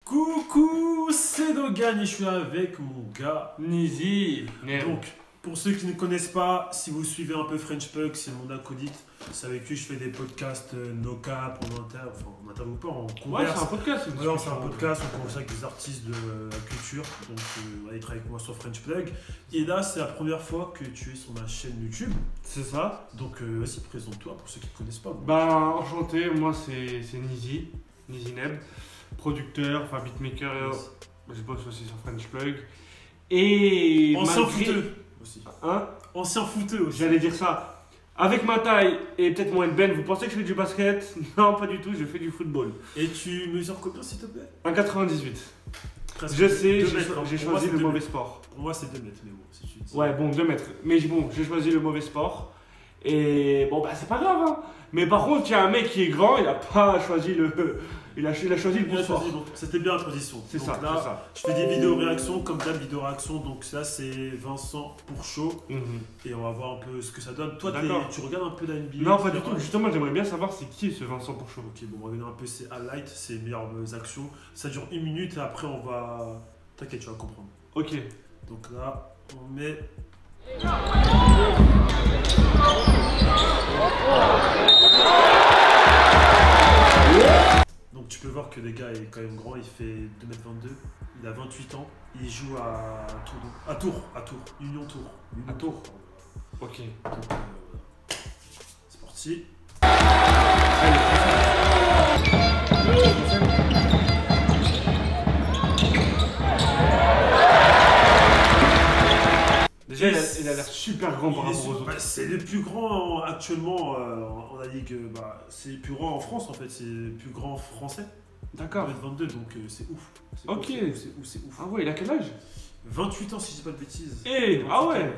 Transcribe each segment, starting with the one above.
Coucou, c'est Dogan et je suis là avec mon gars Nizi. Donc, pour ceux qui ne connaissent pas, si vous suivez un peu French Pug, c'est mon acolyte. C'est avec lui que je fais des podcasts no cap, on interview pas, on converse. Ouais, c'est un podcast. Alors, c'est un podcast, on converse avec des artistes de la culture. Donc, il travaille avec moi sur French Plug. Et là, c'est la première fois que tu es sur ma chaîne YouTube. C'est ça. Donc, vas-y, présente-toi pour ceux qui ne te connaissent pas. Ben, enchanté, moi c'est Nizi Neb, producteur, enfin beatmaker. Yes. Je bosse aussi sur French Plug. Et. Ancien footeux aussi. Hein? Ancien footeux aussi. J'allais dire ça. Avec ma taille et peut-être moins de ben, vous pensez que je fais du basket? Non, pas du tout, je fais du football. Et tu mesures combien, s'il te plaît? 1,98. Presque Je sais, 2 mètres, hein. j'ai Pour moi, choisi c'est le 2 mauvais mètres. sport. Pour moi, c'est 2 mètres, mais bon, si tu dis. Ouais, bon, 2 mètres. Mais bon, j'ai choisi le mauvais sport. Et bon, bah, c'est pas grave, hein. Mais par contre, il y a un mec qui est grand, il a pas choisi le. Il a choisi le bon sport. C'était bien la transition. C'est ça, là, c'est ça. je fais des vidéos réactions, comme d'hab, vidéo réaction. Donc là, c'est Vincent pour chaud. Et on va voir un peu ce que ça donne. Toi, tu regardes un peu la NBA? Non, pas du tout. Justement, j'aimerais bien savoir c'est qui ce Vincent pour chaud. Ok, bon, on va regarder un peu ses highlights, ses meilleures actions. Ça dure 1 minute et après, on va. T'inquiète, tu vas comprendre. Ok. Donc là, on met. Donc tu peux voir que le gars est quand même grand, il fait 2,22 m, il a 28 ans, il joue à Tours, Union Tours. À Tours. Ok. Donc, c'est parti. Déjà, il a l'air super grand par rapport aux autres. C'est le plus grand actuellement en la ligue. C'est le plus grand en France en fait, c'est le plus grand français. D'accord. 22, donc c'est ouf. Ok. C'est ouf. Ah ouais, il a quel âge? 28 ans si je dis pas de bêtises. Eh, ah ouais.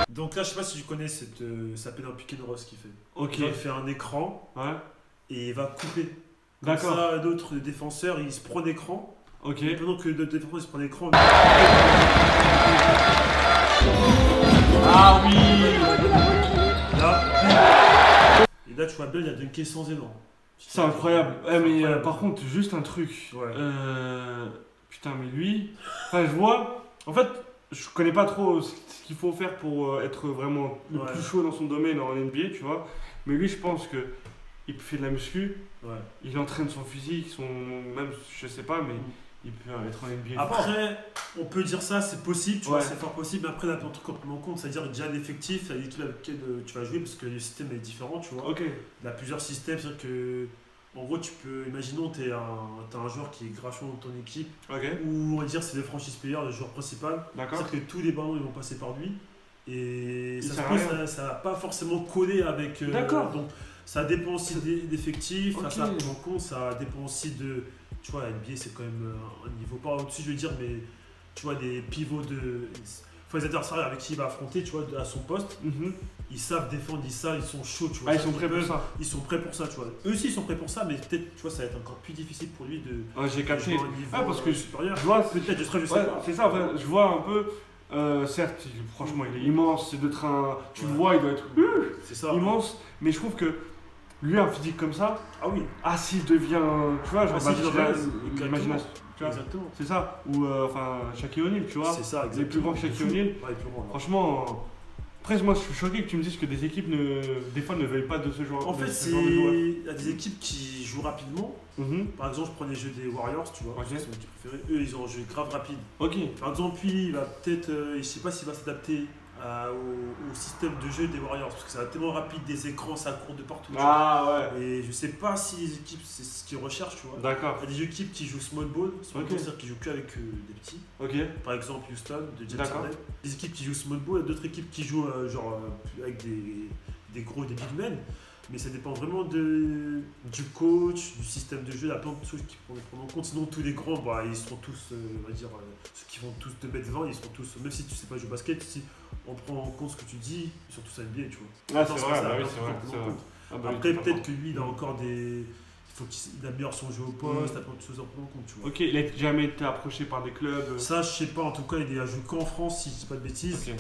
Donc là, je sais pas si tu connais ça s'appelle un pick and roll ce qu'il fait. Ok. Il fait un écran et il va couper. D'accord. Comme ça, d'autres défenseurs, ils se prennent l'écran. Ok. Et pendant que d'autres défenseurs, ils se prennent l'écran. Ah oui. Et là, tu vois bien, il a dunké sans élan. C'est incroyable. Mais par contre, juste un truc. Ouais. Putain, mais lui. Enfin, je vois. En fait, je connais pas trop ce qu'il faut faire pour être vraiment le plus chaud dans son domaine en NBA, tu vois. Mais lui, je pense que il fait de la muscu. Ouais. Il entraîne son physique, même, je sais pas, mais il peut être en NBA. Après, on peut dire ça, c'est possible, tu vois, c'est fort possible. Mais après, là, un truc à prendre en compte, c'est-à-dire déjà l'effectif, l'équipe avec laquelle tu vas jouer, parce que le système est différent, tu vois. Ok. Il y a plusieurs systèmes, c'est-à-dire que. En gros, tu peux, imaginons, tu as un joueur qui est grachon dans ton équipe, ou on va dire c'est le franchise player, le joueur principal. C'est-à-dire que tous les ballons ils vont passer par lui. Et ça va pas forcément coller avec. D'accord. Donc ça dépend aussi d'effectifs, ça prend en compte, ça dépend aussi de. Tu vois, la NBA c'est quand même un niveau pas au-dessus, je veux dire, mais tu vois, des pivots de. Enfin, les adversaires avec qui il va affronter, tu vois, à son poste, ils savent défendre, ils sont chauds, tu vois. Ils sont prêts pour ça. Ils sont prêts pour ça, tu vois. Eux aussi, ils sont prêts pour ça, mais peut-être, tu vois, ça va être encore plus difficile pour lui de. J'ai capté. Parce que supérieur. Je vois, peut-être, je sais pas. C'est ça, enfin, je vois un peu. Certes, franchement, il est immense, c'est de train. Tu le vois, il doit être immense, mais je trouve que lui, un physique comme ça, s'il devient. Tu vois, genre, l'imagination. Exactement. C'est ça. Ou enfin, Shaquille O'Neal, tu vois. C'est ça, exactement. Les plus grands Shaquille O'Neal. Franchement. Après, moi, je suis choqué que tu me dises que des équipes, des fois, ne veulent pas de ce genre. En fait, il y a des équipes qui jouent rapidement. Par exemple, je prends les jeux des Warriors, tu vois. C'est mon équipe préférée. Eux, ils ont un jeu grave rapide. Par exemple, lui, il va peut-être. Je sais pas s'il va s'adapter au système de jeu des Warriors, parce que ça va tellement rapide, des écrans, ça court de partout. Et je sais pas si les équipes, c'est ce qu'ils recherchent, tu vois. D'accord. Il y a des équipes qui jouent small ball, c'est-à-dire qui jouent que avec des petits. Par exemple, Houston, de James Harden. Des équipes qui jouent small ball, et d'autres équipes qui jouent avec des gros, des big men. Mais ça dépend vraiment du coach, du système de jeu, il y a plein de choses qui prennent en compte. Sinon, tous les grands, ils seront tous, on va dire, ceux qui vont tous 2,20 m, ils seront tous, même si tu sais pas jouer au basket, si on prend en compte ce que tu dis, ils sont tous NBA, tu vois. C'est vrai, c'est vrai. Après, peut-être que lui, il a encore des. Il faut qu'il améliore son jeu au poste, il a plein de choses à prendre en compte, tu vois. Ok, il a jamais été approché par des clubs. Ça, je sais pas, en tout cas, il a joué qu'en France, si je dis pas de bêtises. Okay.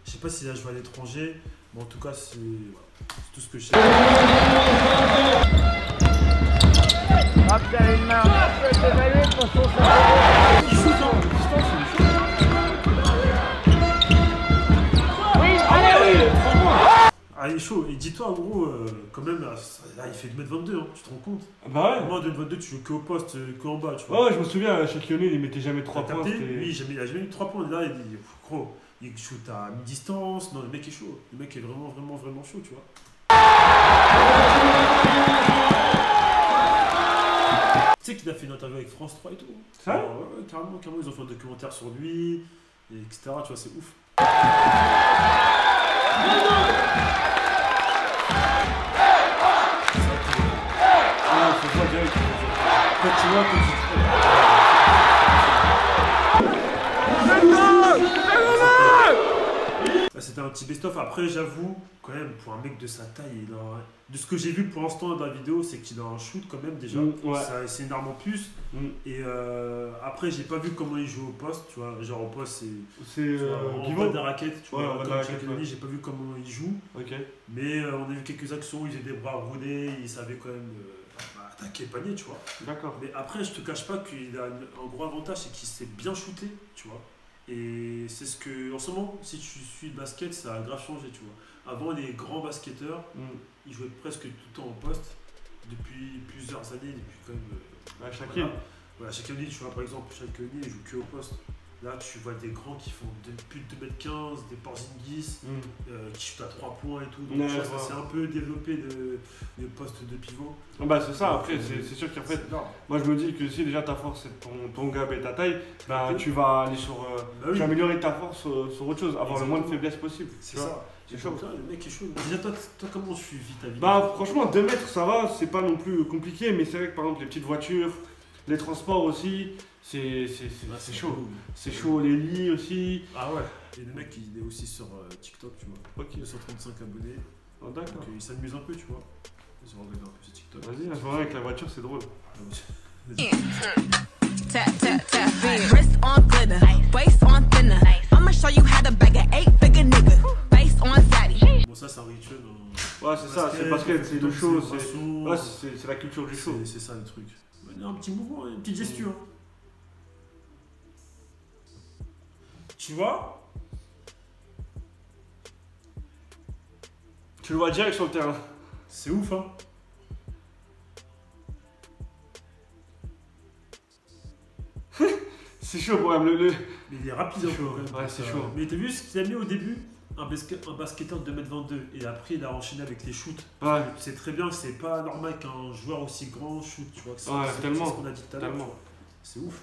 Je sais pas s'il a joué à l'étranger, mais en tout cas, c'est tout ce que je sais. Une main, peut évaluer pour son Il shoot en distance, il shoot. Oui, allez, Ah, il est chaud. Et dis-toi, en gros, quand même, là, il fait 2m22, hein, tu te rends compte? Bah ouais. Moi, 2m22, tu joues que au poste, que en bas, tu vois. Ouais, je me souviens, Shaquille O'Neal, il mettait jamais 3 points. Lui, il a jamais eu 3 points. Là, il shoot à mi-distance. Non, le mec est chaud. Le mec est vraiment, vraiment, vraiment chaud, tu vois. Tu sais qu'il a fait une interview avec France 3 et tout. Ça? Ouais, carrément, ils ont fait un documentaire sur lui, et etc. Tu vois, c'est ouf. Ah, faut pas direct. Quand tu vois, c'était un petit best-of. Après, j'avoue, quand même, pour un mec de sa taille, de ce que j'ai vu pour l'instant dans la vidéo, c'est qu'il a un shoot quand même déjà. Ouais. C'est une arme en plus. Et après, j'ai pas vu comment il joue au poste. Tu vois, genre au poste, c'est en bas des raquettes. Tu vois, comme Shaquille O'Neal, j'ai pas vu comment il joue. Okay. Mais on a vu quelques actions où il faisait des bras roulés, il savait quand même attaquer le panier, tu vois. D'accord. Mais après, je te cache pas qu'il a un gros avantage, c'est qu'il sait bien shooter, tu vois. Et c'est ce que, en ce moment, si tu suis le basket, ça a grave changé, tu vois. Avant, les grands basketteurs, ils jouaient presque tout le temps au poste, depuis plusieurs années, depuis quand même. Shaquille. Voilà, Shaquille O'Neal, tu vois, par exemple, Shaquille O'Neal, il joue que au poste. Là, tu vois des grands qui font plus de 2m15, des Porzingis, qui chutent à 3 points et tout. Donc, ça s'est un peu développé de poste de pivot. Bah, c'est ça, après, c'est sûr qu'en fait, moi je me dis que si déjà ta force c'est ton gab et ta taille, bah, tu vas aller sur. Tu vas améliorer ta force sur autre chose, avoir le moins de faiblesse possible. C'est ça. C'est chaud. Le mec est chaud. Déjà, toi, comment tu vis ta vie? Bah, franchement, 2 mètres ça va, c'est pas non plus compliqué, mais c'est vrai que par exemple, les petites voitures, les transports aussi, c'est chaud. C'est chaud, les lits aussi. Ah ouais. Et le mec, il est aussi sur TikTok, tu vois. Ok. 235 abonnés. Oh, d'accord. Donc il s'amuse un peu, tu vois. Ils ont regardé un peu sur TikTok. Vas-y, je vois avec la voiture, c'est drôle. Tap, tap, tap, wrist on glitter, waist on thinner. I'ma show you how to bag a 8-figure nigga, based on Zaddy. Bon, ça, c'est un rituel. Ouais, c'est ça, c'est basket, c'est le show, c'est la culture du show. C'est ça le truc. Un petit mouvement, une petite gesture. Tu vois? Tu le vois direct sur le terrain. C'est ouf, hein? C'est chaud pour même. Mais il est rapide, chaud. Ouais, c'est chaud. Mais t'as vu ce qu'il a mis au début? Un basketteur de 2m22 et après il a enchaîné avec les shoots. Ouais. C'est très bien, c'est pas normal qu'un joueur aussi grand shoot, tu vois. Ouais, tellement. C'est ce qu'on a dit tout à l'heure. C'est ouf.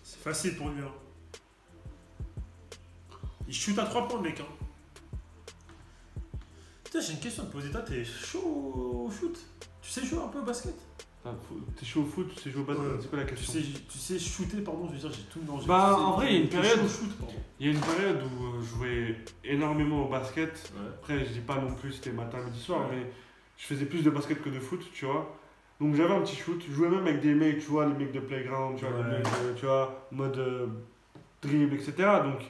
C'est facile pour lui. Hein. Il shoot à 3 points, mec. Hein. Putain, j'ai une question à te poser. Toi, t'es chaud au shoot? Tu sais jouer un peu au basket? T'es chaud au foot, tu sais jouer au basket, c'est quoi la question? Tu sais shooter, pardon, je veux dire, j'ai tout mélangé. Bah, en vrai, il y a une période. Il y a une période où je jouais énormément au basket. Ouais. Après, je dis pas non plus c'était matin, midi, soir, mais je faisais plus de basket que de foot, tu vois. Donc j'avais un petit shoot, je jouais même avec des mecs, tu vois, les mecs de playground, tu vois, les mecs, tu vois, mode dribble, etc. Donc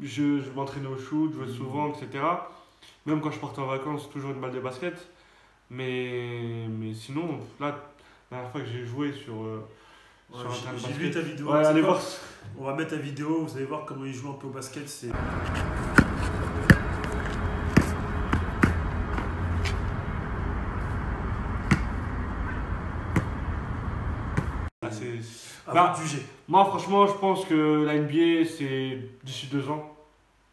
je m'entraînais au shoot, je jouais souvent, etc. Même quand je partais en vacances, toujours une balle de basket. Mais sinon, là, la dernière fois que j'ai joué sur un terrain de basket. J'ai vu ta vidéo. Ouais, allez voir. On va mettre ta vidéo, vous allez voir comment il joue un peu au basket. C'est. Moi, franchement, je pense que la NBA, c'est d'ici 2 ans.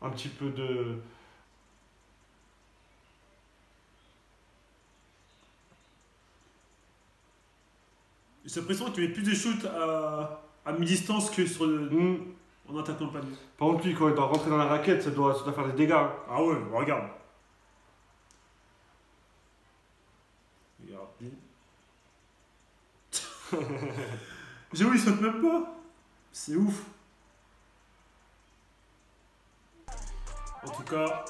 Un petit peu de. J'ai l'impression qu'il met plus de shoots à mi-distance que sur le. En attaquant le panier. Par contre, lui, quand il doit rentrer dans la raquette, ça doit faire des dégâts. Ah ouais, regarde. Regarde. J'avoue, il saute même pas. C'est ouf. En tout cas.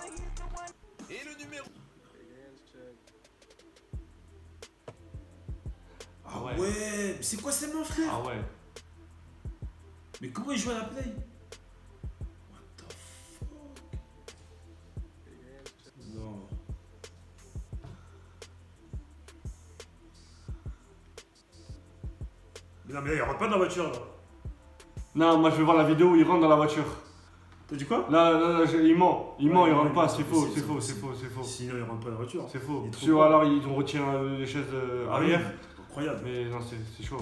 Ah ouais, c'est quoi ces mains, frère? Ah ouais. Mais comment il joue à la play? What the fuck? Non. Mais non, mais là, il rentre pas dans la voiture, là. Non, moi je vais voir la vidéo où il rentre dans la voiture. T'as dit quoi? Là, il ment. Il ment, il rentre pas. C'est faux, c'est c'est faux, faux, c'est faux, c'est faux. Sinon, il rentre pas dans la voiture. C'est faux. Il est trop Ou con. alors ils ont retiré les chaises Ah oui, arrière. incroyable. Mais non, c'est chaud.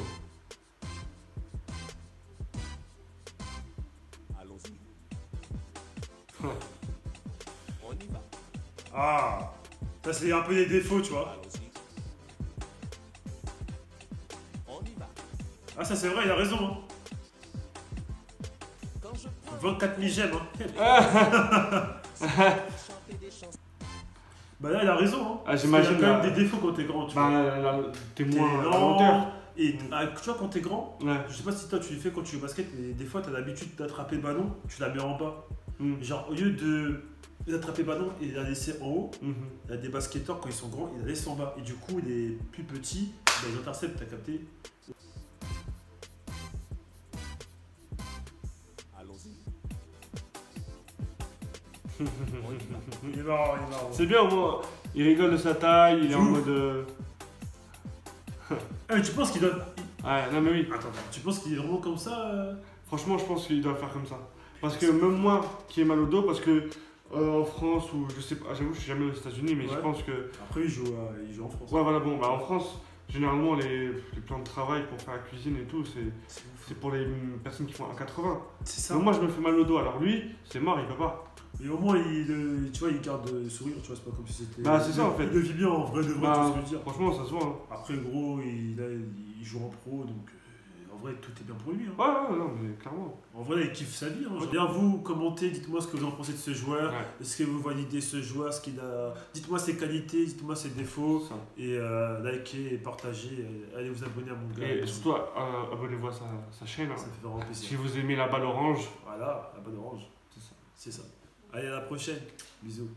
Allons-y. Ouais. On y va. Ah, ça c'est un peu des défauts, tu vois. Allons-y. On y va. Ah, ça c'est vrai, il a raison. Hein. Quand je prends 24 000 j'aime. Hein. chanter des chansons. Bah là, il a raison. Hein. Ah, j'imagine, Il y a quand là. même des défauts quand t'es grand, tu vois. Bah, t'es T'es moins lent. involontaire. Et tu vois, quand t'es grand, Ouais. je sais pas si toi tu le fais quand tu joues au basket, mais des fois t'as l'habitude d'attraper le ballon, tu la mets en bas. Genre, au lieu d'attraper le ballon et de la laisser en haut, Mhm. il y a des basketteurs, quand ils sont grands, ils la laissent en bas. Et du coup, les plus petits, bah, ils interceptent, t'as capté. Allons-y. Il est marrant, il est marrant. C'est bien au moins. Il rigole de sa taille, il est en Ouf. mode. Ah, mais tu penses qu'il doit. Ouais, non mais oui. Attends, tu penses qu'il est vraiment comme ça Franchement, je pense qu'il doit faire comme ça. Parce que même moi qui ai mal au dos, parce que en France, ou je sais pas, j'avoue, je suis jamais aux États-Unis, mais Ouais. je pense que. Après, il joue en France. Ouais, voilà, bon, bah en France, généralement, les plans de travail pour faire la cuisine et tout, C'est ouf. c'est pour les personnes qui font 1,80. C'est ça. Donc moi, je me fais mal au dos, alors lui, c'est mort, il peut pas. Et au moins, tu vois, il garde le sourire, tu vois, c'est pas comme si c'était. Bah, c'est ça, en fait. Il le vit bien en vrai de vrai, tu vois Bah, ce que je veux dire. franchement, ça se voit. Hein. Après, gros, il joue en pro, donc en vrai, tout est bien pour lui. Hein. Ouais, non, mais clairement. En vrai, il kiffe sa vie. Hein. Bien, vous, commentez, dites-moi ce que vous en pensez de ce joueur. Ouais. Est-ce que vous validez ce joueur, ce qu'il a. Dites-moi ses qualités, dites-moi ses défauts. Ça. Et likez et partagez. Allez vous abonner à mon gars. Et surtout, abonnez-vous à sa chaîne. Hein. Ça me fait vraiment plaisir. Si vous aimez la balle orange, Voilà, la bonne orange. c'est ça. C'est ça. Allez, à la prochaine. Bisous.